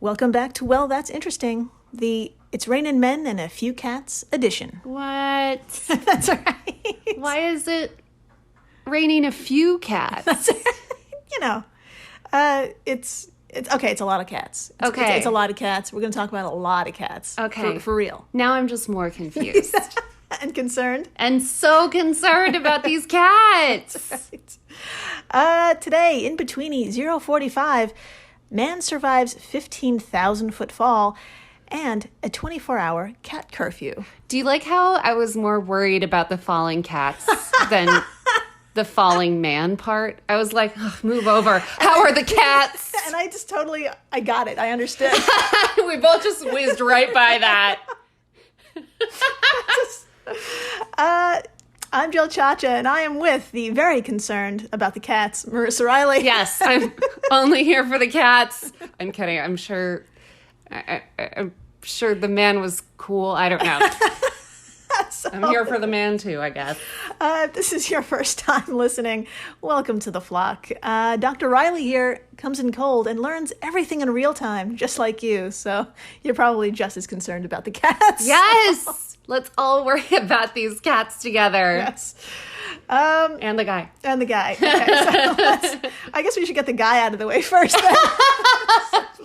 Welcome back to Well, That's Interesting, the It's Raining Men and a Few Cats edition. What? That's right. Why is it raining a few cats? That's right. It's okay. It's a lot of cats. It's a lot of cats. We're going to talk about a lot of cats. Okay. For real. Now I'm just more confused. And concerned. And so concerned about these cats. Right. Today, In-Betweeni 045, man survives 15,000-foot fall and a 24-hour cat curfew. Do you like how I was more worried about the falling cats than the falling man part? I was like, oh, move over. How are the cats? And I got it. I understood. We both just whizzed right by that. I'm Jill Chacha, and I am with the very concerned about the cats, Marissa Riley. Yes, I'm only here for the cats. I'm kidding. I'm sure the man was cool. I don't know. I'm here for the man too, I guess. If this is your first time listening, welcome to the flock. Dr. Riley here comes in cold and learns everything in real time, just like you. So you're probably just as concerned about the cats. Yes! Let's all worry about these cats together. Yes. And the guy. Okay, so I guess we should get the guy out of the way first.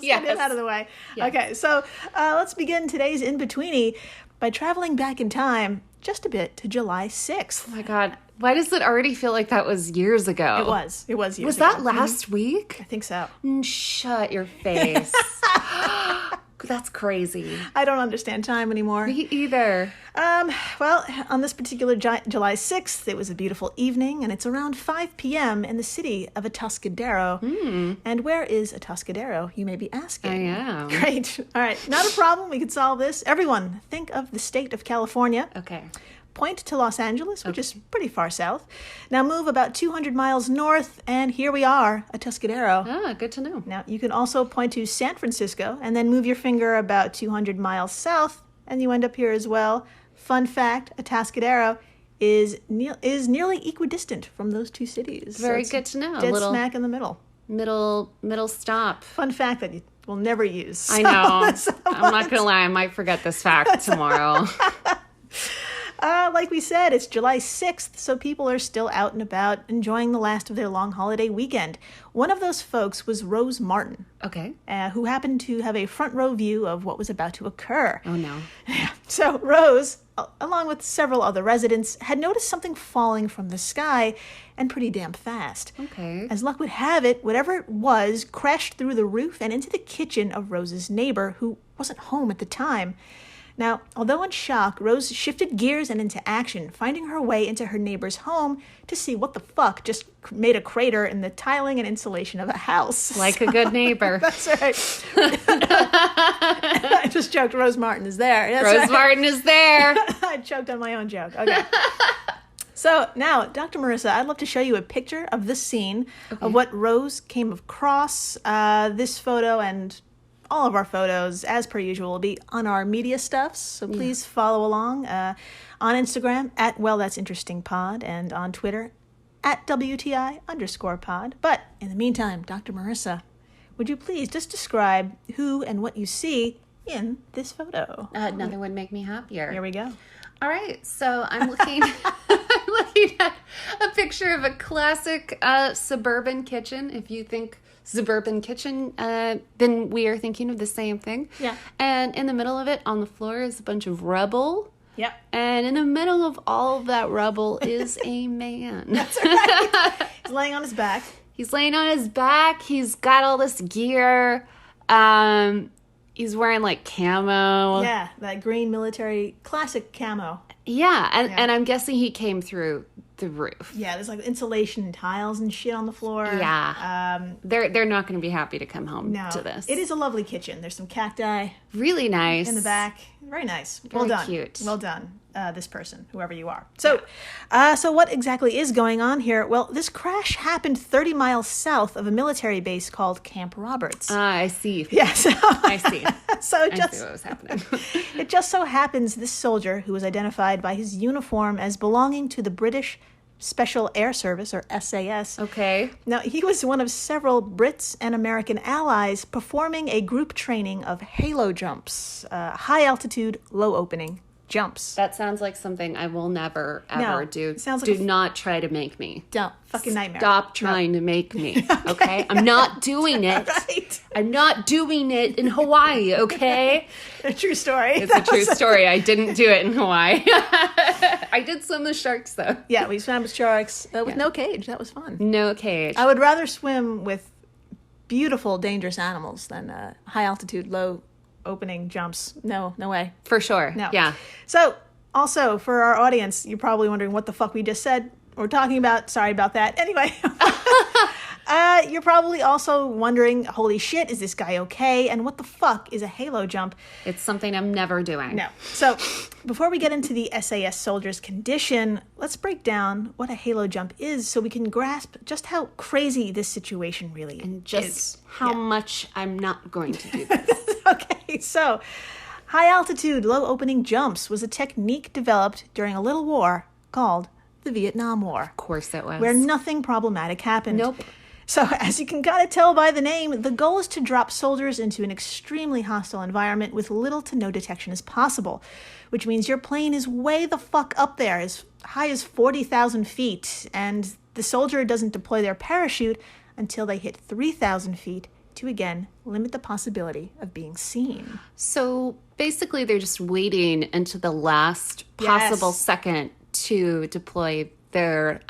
Get him out of the way. Yes. Okay, so let's begin today's In-Betweeni by traveling back in time just a bit to July 6th. Oh my God. Why does it already feel like that was years ago? It was years ago. Was that last week? I think so. Shut your face. That's crazy. I don't understand time anymore. Me either. Well, on this particular July 6th, it was a beautiful evening, and it's around 5 p.m. in the city of Atascadero. And where is Atascadero, you may be asking? I am. Great. All right. Not a problem. We can solve this. Everyone, think of the state of California. Okay. Point to Los Angeles, which is pretty far south. Now move about 200 miles north, and here we are, Atascadero. Ah, good to know. Now, you can also point to San Francisco, and then move your finger about 200 miles south, and you end up here as well. Fun fact, Atascadero is nearly equidistant from those two cities. Very good to know. Dead smack in the middle. Middle stop. Fun fact that you will never use. I know. I'm not going to lie. I might forget this fact tomorrow. Like we said, it's July 6th, so people are still out and about enjoying the last of their long holiday weekend. One of those folks was Rose Martin. Okay. Who happened to have a front row view of what was about to occur. Oh, no. So Rose, along with several other residents, had noticed something falling from the sky and pretty damn fast. Okay. As luck would have it, whatever it was crashed through the roof and into the kitchen of Rose's neighbor, who wasn't home at the time. Now, although in shock, Rose shifted gears and into action, finding her way into her neighbor's home to see what the fuck just made a crater in the tiling and insulation of a house. Like a good neighbor. That's right. I just joked Rose Martin is there. That's Rose right. Martin is there. I choked on my own joke. Okay. So now, Dr. Marissa, I'd love to show you a picture of this scene of what Rose came across. This photo and all of our photos, as per usual, will be on our media stuffs, so please follow along on Instagram at wellthatsinterestingpod and on Twitter at WTI_pod. But in the meantime, Dr. Marissa, would you please just describe who and what you see in this photo? Nothing would make me happier. Here we go. All right, so I'm looking, at a picture of a classic suburban kitchen. If you think suburban kitchen, then we are thinking of the same thing. Yeah. And in the middle of it, on the floor, is a bunch of rubble. Yep. And in the middle of all of that rubble is a man. That's right. He's laying on his back. He's laying on his back. He's got all this gear. He's wearing like camo. Yeah, that green military classic camo. Yeah, and I'm guessing he came through the roof. Yeah, there's like insulation and tiles and shit on the floor. Yeah. They're not going to be happy to come home to this. It is a lovely kitchen. There's some cacti really nice in the back. Very nice. Very well done. Cute. Well done, this person, whoever you are. So, so what exactly is going on here? Well, this crash happened 30 miles south of a military base called Camp Roberts. I see. Yes. I see. So I see what was happening. It just so happens this soldier, who was identified by his uniform as belonging to the British Special Air Service, or SAS. Okay. Now, he was one of several Brits and American allies performing a group training of halo jumps, high altitude, low opening jumps. That sounds like something I will never, ever do. Sounds like do not try to make me. Don't. Fucking nightmare. Stop trying to make me, okay? I'm not doing it. Right. I'm not doing it in Hawaii, okay? A true story. It's a true story. I didn't do it in Hawaii. I did swim with sharks, though. Yeah, we swam with sharks with no cage. That was fun. No cage. I would rather swim with beautiful, dangerous animals than high altitude, low opening jumps. No way. For sure. No. Yeah. So, also, for our audience, you're probably wondering what the fuck we just said or talking about. Sorry about that. Anyway. You're probably also wondering, holy shit, is this guy okay? And what the fuck is a halo jump? It's something I'm never doing. No. So, before we get into the SAS soldier's condition, let's break down what a halo jump is so we can grasp just how crazy this situation really And just is. how much I'm not going to do this. Okay, so high altitude, low opening jumps was a technique developed during a little war called the Vietnam War. Of course it was. Where nothing problematic happened. Nope. So, as you can kind of tell by the name, the goal is to drop soldiers into an extremely hostile environment with little to no detection as possible, which means your plane is way the fuck up there, as high as 40,000 feet, and the soldier doesn't deploy their parachute until they hit 3,000 feet to, again, limit the possibility of being seen. So, basically, they're just waiting until the last possible Yes. second to deploy their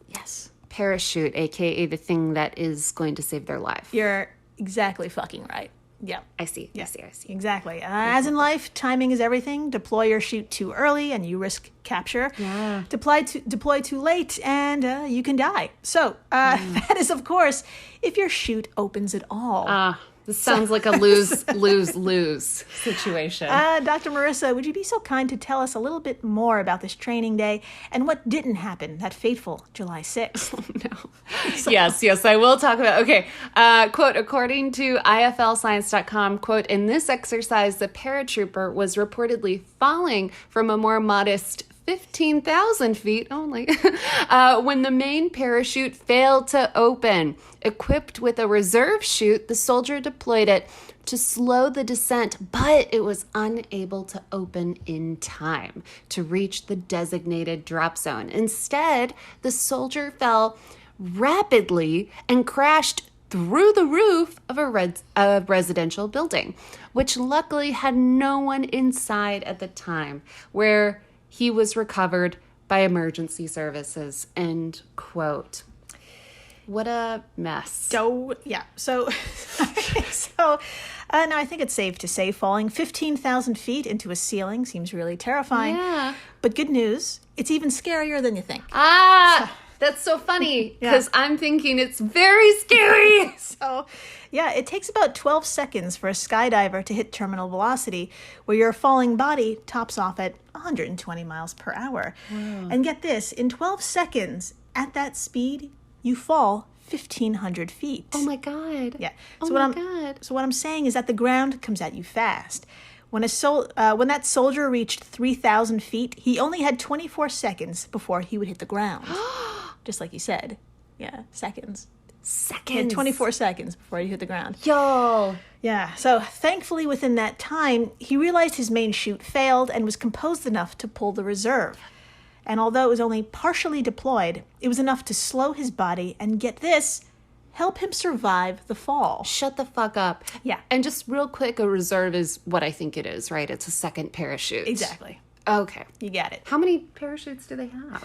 Yes. parachute, aka the thing that is going to save their life. You're exactly fucking right. Yeah. I see. Yeah. I see. Exactly. As in life, timing is everything. Deploy your chute too early and you risk capture. Yeah. Deploy too late and you can die. So that is, of course, if your chute opens at all. This sounds like a lose situation. Dr. Marissa, would you be so kind to tell us a little bit more about this training day and what didn't happen that fateful July 6th? No. Yes, I will talk about. Okay, quote, according to IFLscience.com, quote, in this exercise, the paratrooper was reportedly falling from a more modest 15,000 feet only when the main parachute failed to open. Equipped with a reserve chute, the soldier deployed it to slow the descent, but it was unable to open in time to reach the designated drop zone. Instead, the soldier fell rapidly and crashed through the roof of a residential building, which luckily had no one inside at the time, where he was recovered by emergency services, end quote. What a mess. So now I think it's safe to say falling 15,000 feet into a ceiling seems really terrifying. Yeah. But good news, it's even scarier than you think. That's so funny, because I'm thinking it's very scary. So, yeah, it takes about 12 seconds for a skydiver to hit terminal velocity, where your falling body tops off at 120 miles per hour. Wow. And get this, in 12 seconds, at that speed, you fall 1,500 feet. Oh my God. Yeah. So what I'm saying is that the ground comes at you fast. When that soldier reached 3,000 feet, he only had 24 seconds before he would hit the ground. Just like you said. Yeah, seconds. He had 24 seconds before he hit the ground. Y'all. Yeah, so thankfully within that time, he realized his main chute failed and was composed enough to pull the reserve. And although it was only partially deployed, it was enough to slow his body and, get this, help him survive the fall. Shut the fuck up. Yeah. And just real quick, a reserve is what I think it is, right? It's a second parachute. Exactly. Okay. You got it. How many parachutes do they have?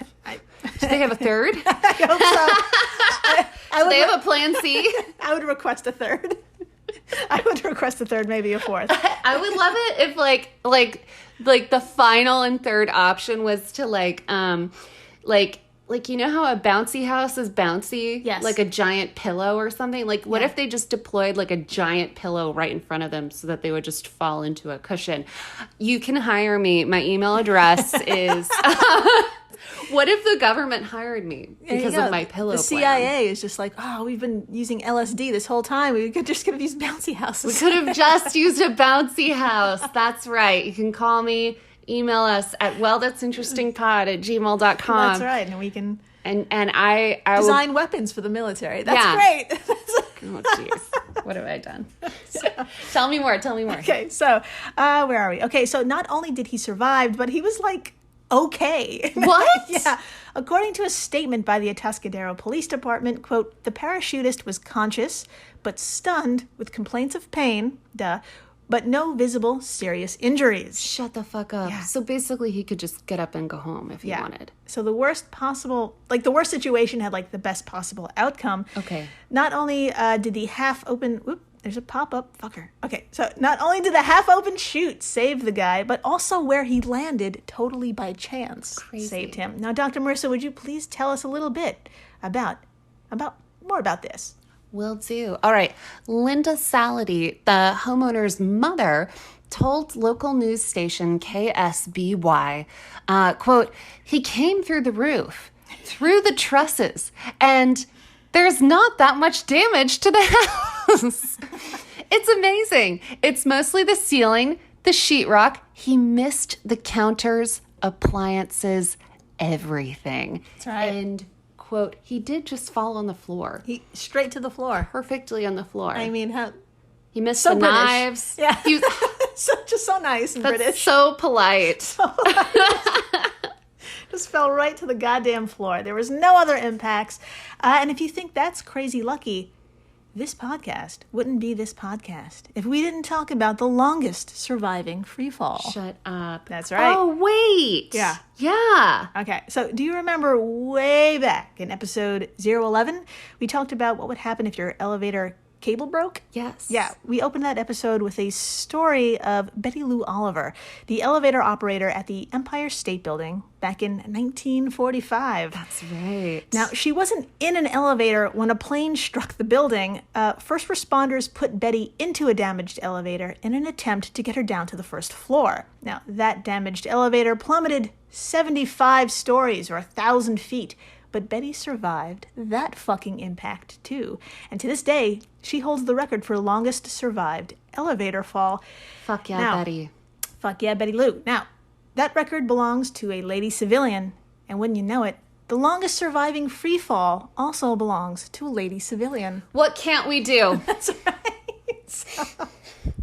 Do they have a third? I hope so. Do they have a plan C? I would request a third. I would request a third, maybe a fourth. I would love it if like the final and third option was to like you know how a bouncy house is bouncy? Yes. Like a giant pillow or something? Like, what if they just deployed like a giant pillow right in front of them so that they would just fall into a cushion? You can hire me. My email address is... What if the government hired me because of my pillow The plan? CIA is just like, oh, we've been using LSD this whole time. We could have used bouncy houses. We could have just used a bouncy house. That's right. You can call me, email us at wellthatsinterestingpod@gmail.com. That's right. And we can And I design weapons for the military. That's Yeah. great. Oh, jeez. What have I done? Tell me more. Okay, so where are we? Okay, so not only did he survive, but he was like, okay. What? Yeah. According to a statement by the Atascadero Police Department, quote, the parachutist was conscious, but stunned with complaints of pain, but no visible serious injuries. Shut the fuck up. Yeah. So basically he could just get up and go home if he wanted. So the worst situation had like the best possible outcome. Okay. Not only did the half-open... There's a pop-up. Fucker. Okay, so not only did the half-open chute save the guy, but also where he landed totally by chance saved him. Now, Dr. Marissa, would you please tell us a little bit about more about this? Will do. All right. Linda Salady, the homeowner's mother, told local news station KSBY, quote, he came through the roof, through the trusses, and there's not that much damage to the house. It's amazing. It's mostly the ceiling, the sheetrock. He missed the counters, appliances, everything. That's right. And, quote, he did just fall on the floor. He straight to the floor. Perfectly on the floor. I mean, he missed so the British. knives. Yeah. He was, just so nice and that's British. so polite. Just fell right to the goddamn floor. There was no other impacts. And if you think that's crazy lucky, this podcast wouldn't be this podcast if we didn't talk about the longest surviving free fall. Shut up. That's right. Oh, wait. Yeah. Yeah. Okay, so do you remember way back in episode 011, we talked about what would happen if your elevator cable broke? Yes. Yeah, we opened that episode with a story of Betty Lou Oliver, the elevator operator at the Empire State Building back in 1945. That's right. Now, she wasn't in an elevator when a plane struck the building. First responders put Betty into a damaged elevator in an attempt to get her down to the first floor. Now, that damaged elevator plummeted 75 stories or 1,000 feet. But Betty survived that fucking impact, too. And to this day, she holds the record for longest survived elevator fall. Fuck yeah, Now, Betty. Fuck yeah, Betty Lou. Now, that record belongs to a lady civilian. And wouldn't you know it, the longest surviving free fall also belongs to a lady civilian. What can't we do? That's right. So,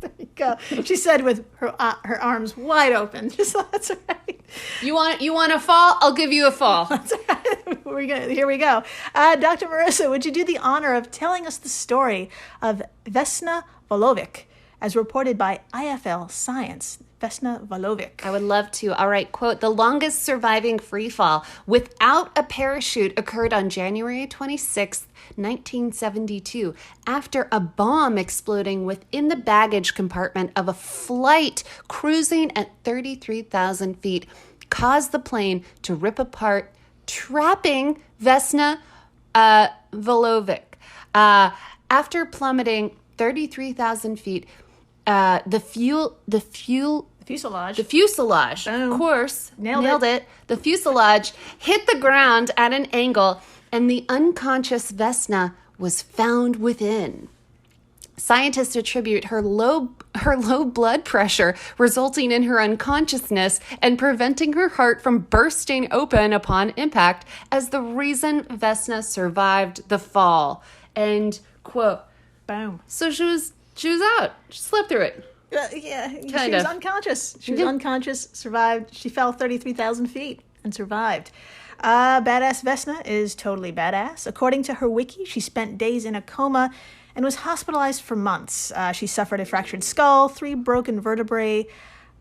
there you go. She said with her arms wide open. Just that's right. You want a fall? I'll give you a fall. That's right. Here we go. Dr. Marissa, would you do the honor of telling us the story of Vesna Volovic, as reported by IFL Science? Vesna Volovic. I would love to. All right, quote, the longest surviving free fall without a parachute occurred on January 26th, 1972, after a bomb exploding within the baggage compartment of a flight cruising at 33,000 feet caused the plane to rip apart, trapping Vesna Volovic. After plummeting 33,000 feet, the fuselage, Boom. of course, Nailed it. The fuselage hit the ground at an angle, and the unconscious Vesna was found within. Scientists attribute her low blood pressure resulting in her unconsciousness and preventing her heart from bursting open upon impact as the reason Vesna survived the fall. And quote. Boom. So she was out. She slept through it. Yeah, she Kind was of. unconscious. She was unconscious, survived. She fell 33,000 feet and survived. Badass Vesna is totally badass. According to her wiki, she spent days in a coma and was hospitalized for months. She suffered a fractured skull, 3 broken vertebrae,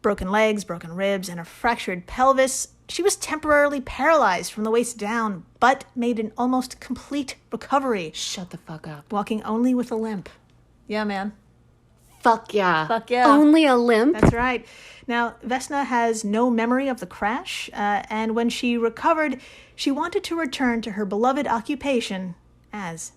broken legs, broken ribs, and a fractured pelvis. She was temporarily paralyzed from the waist down, but made an almost complete recovery, Shut the fuck up. walking only with a limp. Yeah, man. Fuck yeah. Fuck yeah. Only a limp? That's right. Now, Vesna has no memory of the crash, and when she recovered, she wanted to return to her beloved occupation as,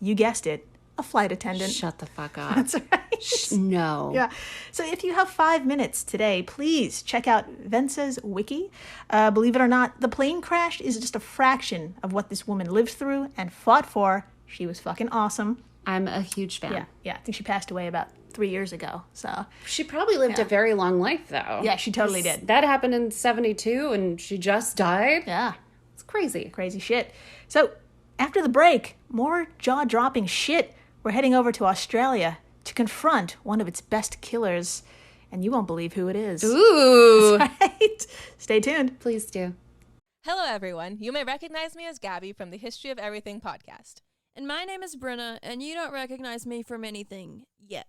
you guessed it, a flight attendant. Shut the fuck up. That's right. No. Yeah. So if you have 5 minutes today, please check out Vence's wiki. Believe it or not, the plane crash is just a fraction of what this woman lived through and fought for. She was fucking awesome. I'm a huge fan. Yeah. I think she passed away about 3 years ago. So She probably lived a very long life, though. yeah, she totally did. That happened in 72, and she just died. Yeah. It's crazy. Crazy shit. So, after the break, more jaw-dropping shit. We're heading over to Australia to confront one of its best killers. And you won't believe who it is. Ooh. That's right. Stay tuned. Please do. Hello, everyone. You may recognize me as Gabby from the History of Everything podcast. And my name is Brenna, and you don't recognize me from anything yet.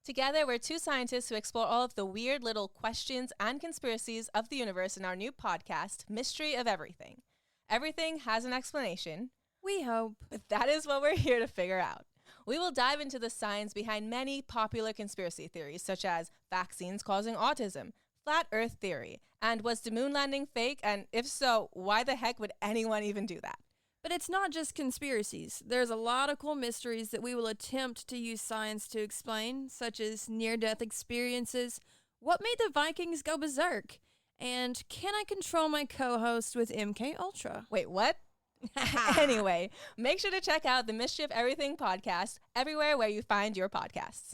Together, we're two scientists who explore all of the weird little questions and conspiracies of the universe in our new podcast, Mystery of Everything. Everything has an explanation. We hope. But that is what we're here to figure out. We will dive into the science behind many popular conspiracy theories, such as vaccines causing autism, flat earth theory, and was the moon landing fake? And if so, why the heck would anyone even do that? But it's not just conspiracies. There's a lot of cool mysteries that we will attempt to use science to explain, such as near-death experiences, what made the Vikings go berserk, and can I control my co-host with MK Ultra? Wait, what? Anyway, make sure to check out the Mystery of Everything podcast everywhere where you find your podcasts.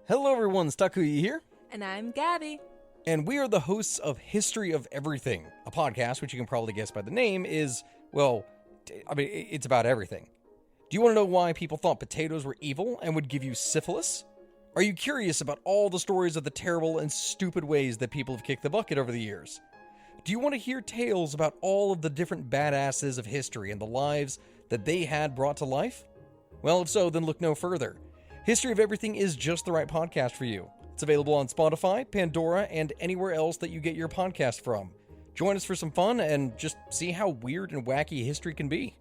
Hello everyone, Stakuyi here, And I'm Gabby. and we are the hosts of History of Everything, a podcast which you can probably guess by the name is, well, it's about everything. Do you want to know why people thought potatoes were evil and would give you syphilis? Are you curious about all the stories of the terrible and stupid ways that people have kicked the bucket over the years? Do you want to hear tales about all of the different badasses of history and the lives that they had brought to life? Well, if so, then look no further. History of Everything is just the right podcast for you. It's available on Spotify, Pandora, and anywhere else that you get your podcast from. Join us for some fun and just see how weird and wacky history can be.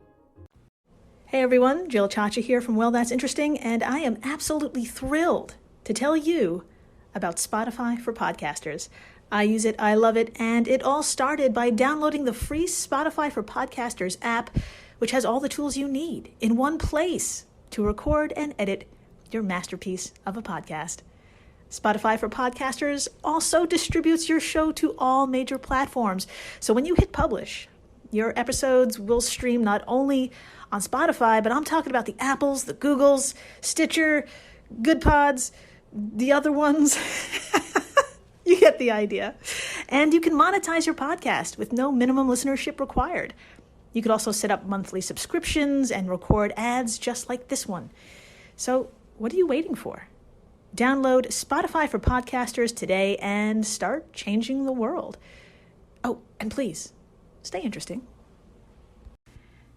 Hey everyone, Jill Chacha here from Well, That's Interesting, and I am absolutely thrilled to tell you about Spotify for podcasters. I use it, I love it, and it all started by downloading the free Spotify for Podcasters app, which has all the tools you need in one place to record and edit your masterpiece of a podcast. Spotify for Podcasters also distributes your show to all major platforms. So when you hit publish, your episodes will stream not only on Spotify, but I'm talking about the Apples, the Googles, Stitcher, Good Pods, the other ones. You get the idea. And you can monetize your podcast with no minimum listenership required. You could also set up monthly subscriptions and record ads just like this one. So what are you waiting for? Download Spotify for Podcasters today and start changing the world. Oh, and please, stay interesting.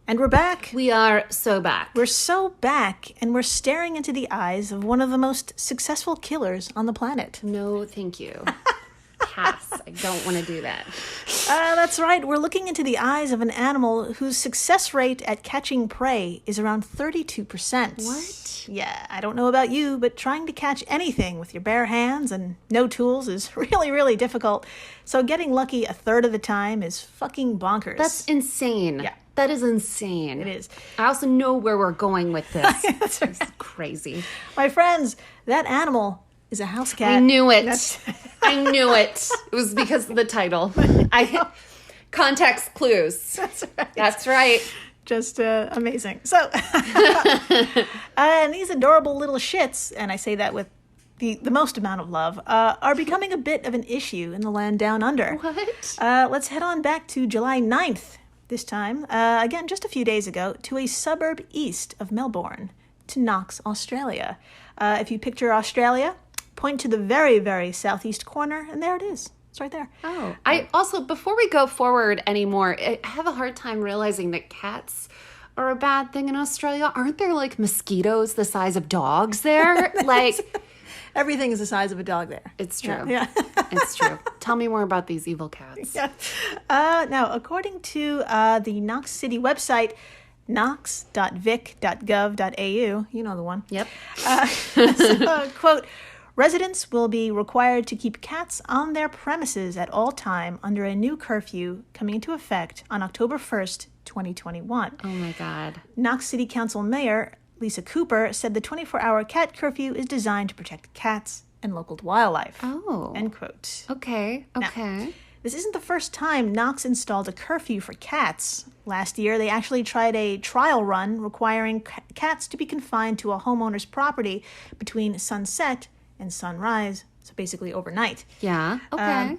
And we're back. We are so back. We're so back, and we're staring into the eyes of one of the most successful killers on the planet. No, thank you. Pass. I don't want to do that. That's right. We're looking into the eyes of an animal whose success rate at catching prey is around 32%. What? Yeah, I don't know about you, but trying to catch anything with your bare hands and no tools is really, really difficult. So getting lucky a third of the time is fucking bonkers. That's insane. Yeah. That is insane. It is. I also know where we're going with this. That's right. It's crazy. My friends, that animal is a house cat. I knew it. That's- I knew it. It was because of the title. Context clues. That's right. Just amazing. So, and these adorable little shits, and I say that with the most amount of love, are becoming a bit of an issue in the land down under. What? Let's head on back to July 9th, this time, again, just a few days ago, to a suburb east of Melbourne, to Knox, Australia. If you picture Australia, point to the very, very southeast corner, and there it is. It's right there. Oh, I also, before we go forward anymore, I have a hard time realizing that cats are a bad thing in Australia. Aren't there like mosquitoes the size of dogs there? Like, Everything is the size of a dog there. it's true. Yeah. It's true. Tell me more about these evil cats. Yeah. Now, according to the Knox City website, knox.vic.gov.au, you know the one. Yep. Quote, residents will be required to keep cats on their premises at all time under a new curfew coming into effect on October 1st, 2021. Oh my God. Knox City Council Mayor Lisa Cooper said the 24-hour cat curfew is designed to protect cats and local wildlife. Oh. End quote. Okay. Okay. This isn't the first time Knox installed a curfew for cats. Last year, they actually tried a trial run requiring cats to be confined to a homeowner's property between sunset and sunrise, so basically overnight. Yeah. Okay.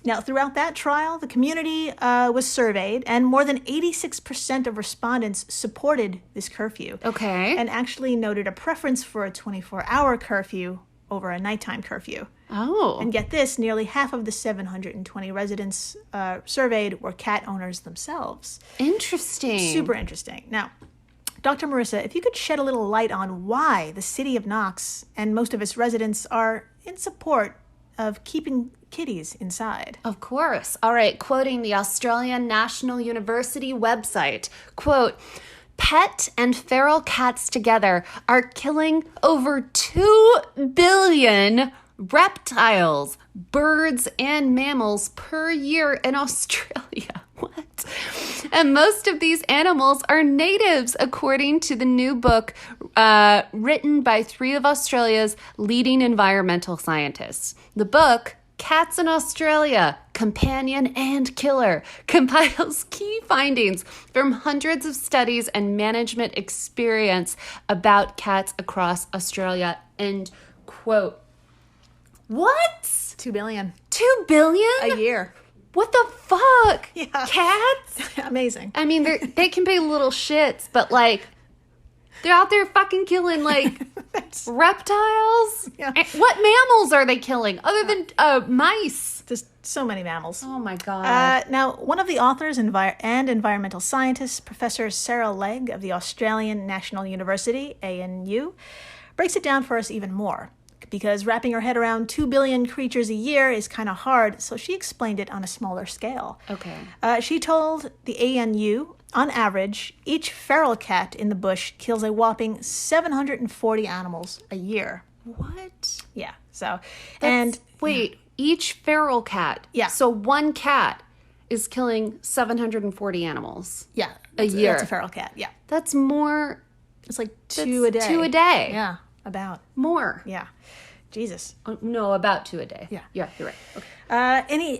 Now, throughout that trial, the community was surveyed, and more than 86% of respondents supported this curfew. Okay. And actually noted a preference for a 24-hour curfew over a nighttime curfew. Oh. And get this, nearly half of the 720 residents surveyed were cat owners themselves. Interesting. Super interesting. Now, Dr. Marissa, if you could shed a little light on why the city of Knox and most of its residents are in support of keeping kitties inside. Of course. All right, quoting the Australian National University website, quote, pet and feral cats together are killing over 2 billion reptiles, birds, and mammals per year in Australia. What? And most of these animals are natives, according to the new book written by 3 of Australia's leading environmental scientists. The book, Cats in Australia, Companion and Killer, compiles key findings from hundreds of studies and management experience about cats across Australia. End quote. What? 2 billion 2 billion? a year. What the fuck? Yeah. Cats? Amazing. I mean, they can be little shits, but like, they're out there fucking killing like reptiles. Yeah. And what mammals are they killing other than mice? Just so many mammals. Oh my god. Now, one of the authors and environmental scientists, Professor Sarah Legg of the Australian National University, ANU, breaks it down for us even more. Because wrapping her head around 2 billion creatures a year is kind of hard, so she explained it on a smaller scale. Okay. She told the ANU, on average, each feral cat in the bush kills a whopping 740 animals a year. What? Yeah, so... and wait, each feral cat. Yeah. So one cat is killing 740 animals. yeah, A year. That's a feral cat, yeah. That's more. It's like 2 a day. 2 a day. Yeah, about. More. Yeah. Jesus. No, about 2 a day. Yeah. Yeah, you're right. Okay.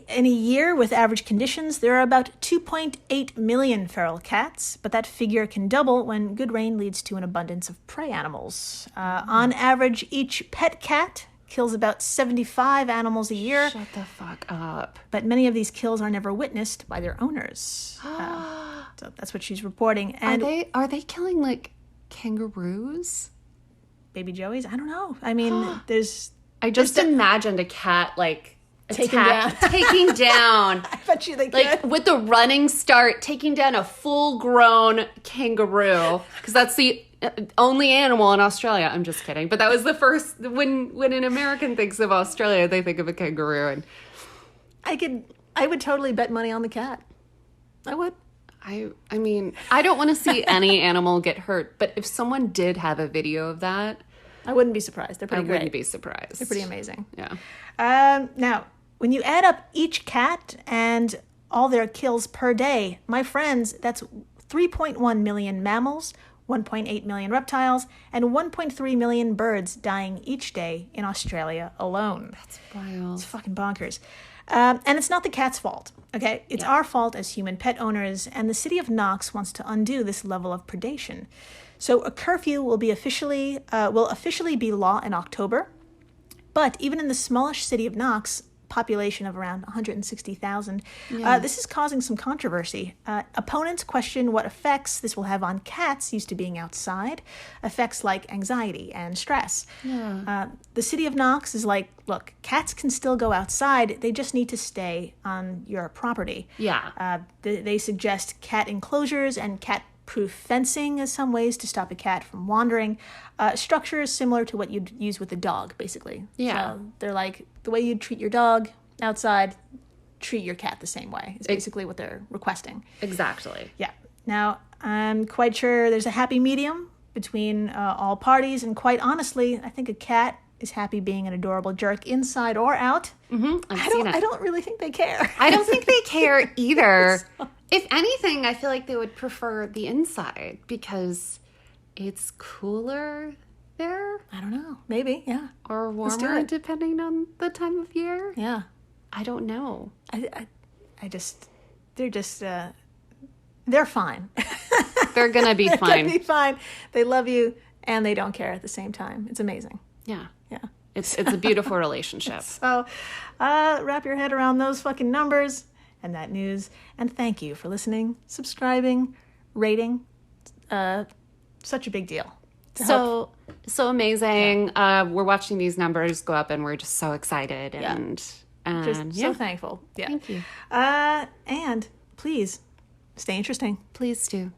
In a year with average conditions, there are about 2.8 million feral cats, but that figure can double when good rain leads to an abundance of prey animals. On average, each pet cat kills about 75 animals a year, Shut the fuck up. but many of these kills are never witnessed by their owners. So that's what she's reporting. And Are they killing like kangaroos? baby joeys, I don't know. I mean, there's... I just imagined a cat like Taken taking down, I bet you they could. like with the running start, taking down a full-grown kangaroo, because that's the only animal in Australia. I'm just kidding, but that was the first when an American thinks of Australia, they think of a kangaroo, and I would totally bet money on the cat. I would. I mean, I don't want to see any animal get hurt, but if someone did have a video of that, I wouldn't be surprised. They're I pretty wouldn't great. be surprised. They're pretty amazing. Yeah. Now, when you add up each cat and all their kills per day, my friends, that's 3.1 million mammals, 1.8 million reptiles, and 1.3 million birds dying each day in Australia alone. That's wild. It's fucking bonkers. And it's not the cat's fault, okay? It's our fault as human pet owners, and the city of Knox wants to undo this level of predation. So a curfew will officially be law in October, but even in the smallish city of Knox, population of around 160,000, this is causing some controversy. Opponents question what effects this will have on cats used to being outside, effects like anxiety and stress. The city of Knox is like, look, cats can still go outside, they just need to stay on your property. Yeah. They suggest cat enclosures and cat-proof fencing as some ways to stop a cat from wandering. Structures similar to what you'd use with a dog, basically. Yeah. So they're like, the way you'd treat your dog outside, treat your cat the same way. It's basically what they're requesting. Exactly. Yeah. Now, I'm quite sure there's a happy medium between all parties, and quite honestly, I think a cat is happy being an adorable jerk inside or out. I've seen it. I don't really think they care. I don't think they care either. If anything, I feel like they would prefer the inside because it's cooler there I don't know. Maybe, yeah. or do warmer it. depending on the time of year. Yeah. I don't know. They're fine. They're going to be They're fine. gonna be fine. They love you and they don't care at the same time. It's amazing. Yeah. Yeah. It's a beautiful relationship. So wrap your head around those fucking numbers and that news. And thank you for listening, subscribing, rating. Such a big deal. So amazing. We're watching these numbers go up and we're just so excited and Just so thankful. Yeah. Thank you. And please stay interesting. Please do.